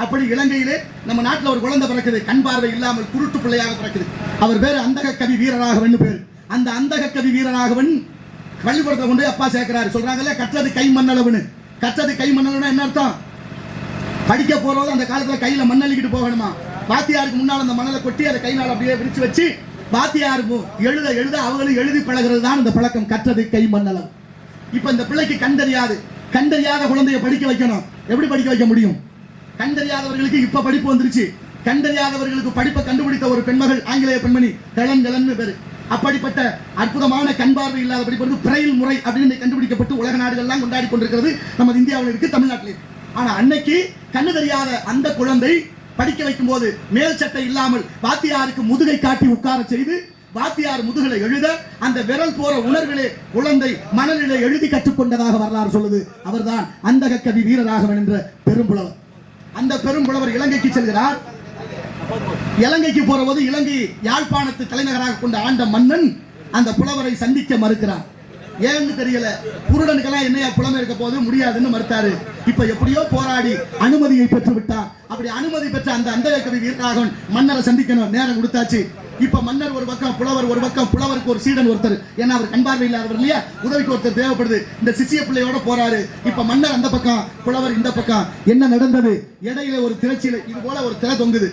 அப்படி இலங்கையிலே நம்ம நாட்டில் ஒரு குழந்தை பிறக்குது, கண் பார்வை இல்லாமல் குருட்டு பிள்ளையாக பிறக்குது. அவர் பேரு அந்தக கவி வீரராகவன் பேரு. அந்த அந்தக கவி வீரராகவன் பள்ளிக்கூடத்தை கொண்டு அப்பா சேர்க்கிறாரு. சொல்றாங்கல்ல, கற்றது கை மண்ணளவுன்னு. கற்றது கை மண்ணளவுன்னா என்ன அர்த்தம்? படிக்க போறது அந்த காலத்துல கையில மண்ணள்ளிக்கிட்டு போகணுமா? வாத்தியாருக்கு முன்னால் அந்த மணலை கொட்டி அதை கையினால் அப்படியே விரிச்சு வச்சு வாத்தியாருக்கும் எழுத எழுத அவங்களும் எழுதி பழகிறது தான் இந்த பழக்கம். கற்றது கை மண்ணளவு. இப்ப இந்த பிள்ளைக்கு கண் தெரியாது, கண் தெரியாத குழந்தைய படிக்க வைக்கணும். எப்படி படிக்க வைக்க முடியும்? கண் தெரியாதவர்களுக்கு இப்ப படிப்பு வந்துருச்சு. கண் தெரியாதவர்களுக்கு படிப்பை கண்டுபிடித்த ஒரு பெண்மகள், ஆங்கிலேய பெண்மணி ஹெலன் பேரு. அப்படிப்பட்ட அற்புதமான கண் பார்வை இல்லாத படிப்பு பிரெயில் முறை அப்படின்னு கண்டுபிடிக்கப்பட்டு உலக நாடுகள்லாம் கொண்டாடி கொண்டிருக்கிறது. நம்ம இந்தியாவில் இருக்கு, தமிழ்நாட்டில். ஆனா அன்னைக்கு கண்ணு தெரியாத அந்த குழந்தை படிக்க வைக்கும் போது மேல் சட்டை இல்லாமல் வாத்தியாருக்கு முதுகை காட்டி உட்கார செய்து வாத்தியார் முதுகலை எழுத அந்த விரல் போற உணர்விலே குழந்தை மணலிலே எழுதி கற்றுக்கொண்டதாக வரலாறு சொல்லுது. அவர்தான் அந்தக கவி வீரராகவன் என்ற பெரும்புலவர். அந்த பெரும்புலவர் இலங்கைக்கு செல்கிறார். இலங்கைக்கு போற போது இலங்கை யாழ்ப்பாணத்து தலைநகராக கொண்ட ஆண்ட மன்னன் அந்த புலவரை சந்திக்க மறுக்கிறார். ஏன்னு தெரியல. குருடனுக்கெல்லாம் என்னையா புலமை இருக்க போது முடியாதுன்னு மறுத்தாரு. இப்ப எப்படியோ போராடி அனுமதியை பெற்று விட்டார். அப்படி அனுமதி பெற்ற அந்த அந்தக கவி வீரராகவன் மன்னரை சந்திக்கணும், நேரம் கொடுத்தாச்சு. இப்ப மன்னர் ஒரு பக்கம், புலவர் ஒரு பக்கம். புலவருக்கு ஒரு சீடன் ஒருத்தர், ஏன்னா அவர் கண் பார்வை இல்லாதவர் இல்லையா, உதவிக்கு ஒருத்தர் தேவைப்படுது. இந்த சிசிய பிள்ளையோட போறாரு. இப்ப மன்னர் அந்த பக்கம், புலவர் இந்த பக்கம். என்ன நடந்தது? இடையில ஒரு திரைச்சீலை இது போல ஒரு திரை தொங்குது.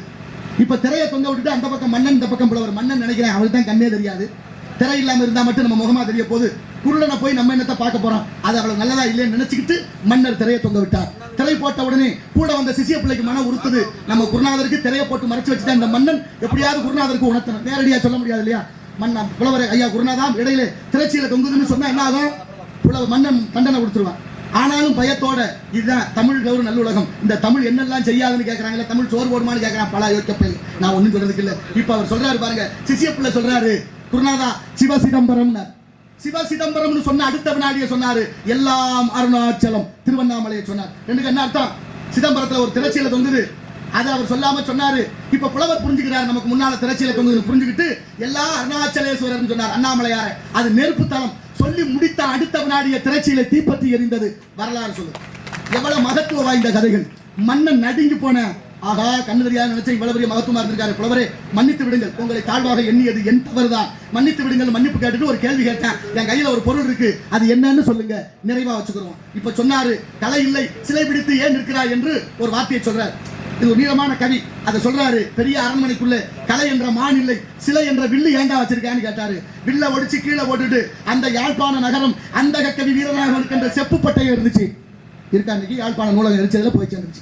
இப்ப திரையை தொங்க விட்டுட்டு அந்த பக்கம் மன்னன், இந்த பக்கம் புலவர். மன்னன் நினைக்கிறேன் அவளுக்கு தான் கண்ணே தெரியாது, திரை இல்லாம இருந்தா மட்டும் நம்ம முகமா தெரிய போது, குருடனை போய் நம்ம என்னத்தை பார்க்க போறோம், அது அவ்வளவு நல்லதா இல்லைன்னு நினைச்சுக்கிட்டு மன்னர் திரையை தொங்க விட்டார். திரை போட்ட உடனே கூட வந்த சிசிய பிள்ளைக்கு மன உறுத்துது. நம்ம குருநாதருக்கு திரையை போட்டு மறைச்சு வச்சுட்டா இந்த மன்னன் எப்படியாவது குருநாதருக்கு உணர்த்தணும். நேரடியா சொல்ல முடியாது இல்லையா? மன்னன் புலவரை, ஐயா குருநாதா இடையில திரைச்சியில தொங்குதுன்னு சொன்னா என்ன ஆகும்? புலவர் மன்னன் தண்டனை கொடுத்துருவான். ஆனாலும் பயத்தோட, இதுதான் தமிழ் கௌரவ நல்லுலகம், இந்த தமிழ் என்னெல்லாம் செய்யாதுன்னு கேட்கறாங்கல்ல, தமிழ் சோறு போடுமான்னு கேட்கறான். பல யோசிக்கப்பை நான் ஒன்னும் சொல்றதுக்கு இல்லை. இப்ப அவர் சொல்றாரு பாருங்க, சிசிய பிள்ளை சொல்றாரு, குருநாதா சிவசிதம்பரம். சிவசிதம்பரம் சொன்ன அடுத்த வினாடியை சொன்னாரு எல்லாம் அருணாச்சலம், திருவண்ணாமலையை சொன்னார். ரெண்டுக்கு என்ன அர்த்தம்? சிதம்பரத்துல ஒரு திரைச்சீலை தொங்குது, அதை அவர் சொல்லாம சொன்னாரு. இப்ப புலவர் புரிஞ்சுக்கிறார், நமக்கு முன்னால திரைச்சீலை தொங்குது புரிஞ்சுக்கிட்டு எல்லா அருணாச்சலேஸ்வரர் சொன்னார், அண்ணாமலையார. அது நெருப்பு தலம். சொல்லி முடித்த அடுத்த வினாடிய திரைச்சீலை தீப்பற்றி எரிந்தது. வரலாறு சொல்லு எவ்வளவு மகத்துவ வாய்ந்த கதைகள். மன்னன் நடுங்கி போன, ஆகா கண்ணு தெரியாது நினைச்ச இவ்வளவு பெரிய மகத்துவமா இருந்திருக்காரு. புலவரே மன்னித்து விடுங்கள், உங்களை தாழ்வாக எண்ணியது என் தவறுதான், மன்னித்து விடுங்கள். மன்னிப்பு கேட்டுட்டு ஒரு கேள்வி கேட்டேன், என் கையில ஒரு பொருள் இருக்கு, அது என்னன்னு சொல்லுங்க, நிறைவா வச்சுக்கிறோம். இப்ப சொன்னாரு, கலை இல்லை சிலை பிடித்து ஏன் இருக்கிறாய் என்று ஒரு வார்த்தையை சொல்றாரு. இது ஒரு நீளமான கவி. அதை சொல்றாரு, பெரிய அரண்மனைக்குள்ள கலை என்ற மான் இல்லை, சிலை என்ற வில்லு ஏண்டா வச்சிருக்கான்னு கேட்டாரு. வில்ல ஒடிச்சு கீழே போட்டுட்டு அந்த யாழ்ப்பாண நகரம் அந்தக கவி வீரராகவன் என்ற செப்பு பட்டையை இருந்துச்சு. இருக்கா இன்னைக்கு யாழ்ப்பாண நூலகம் எரிச்சதுல போய் சேர்ந்துச்சு.